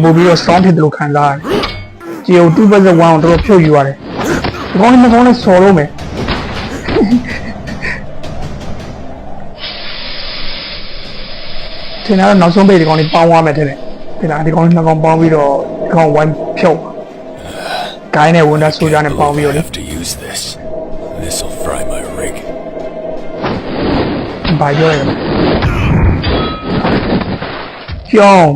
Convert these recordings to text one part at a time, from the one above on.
ပို့ပြီးတော့ strong ဖြစ်တယ်လို့ခံစားရတယ်။ကြေကို2 versus 1ကိုတော်တော်ဖြုတ်ယူရတယ်။ဒီကောင်းလေးမကောင်းလေးဆော်လို့မယ်။ထင်တာတော့နောက်ဆုံးပိတ်ဒီကောင်းလေးပေါင်းသွားမယ်ထင်တယ်။ဒီလားဒီကောင်းလေးနှစ်ကောင်ပေါင်းပြီးတော့ဒီကောင်ဝိုင်းဖြုတ်။ဂိုင်းနဲ့ဝန်တာဆိုကြနဲ့ပေါင်းပြီးတော့လေ This'll fry my rig. ဘာပြောရလဲ။ကျောင်း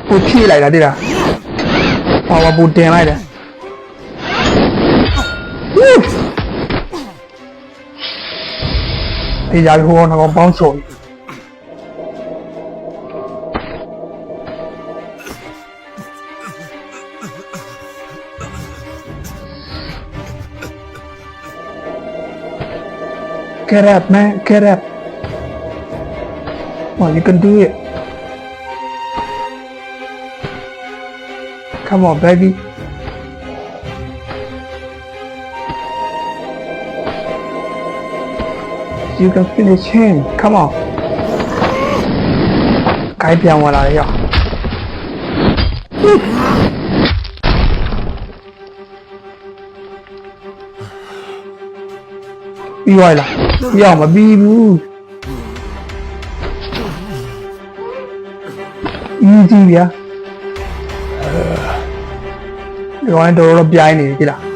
ကိုဖြည့်လိုက်တာတိလားပါဝါပူတင်လိုက်တယ်ဒီကြပြီဟိုကောင်ပေါင်းချုံGet up, man. Get up. Oh, you can do it. Come on, baby. You can finish him. Come on. 改变我了要。ပြီးသွားလားပြီးအောင်မပြီးဘူးeasy ဗျာဒီကောင်တော်တော်ပြိုင်းနေပြီလား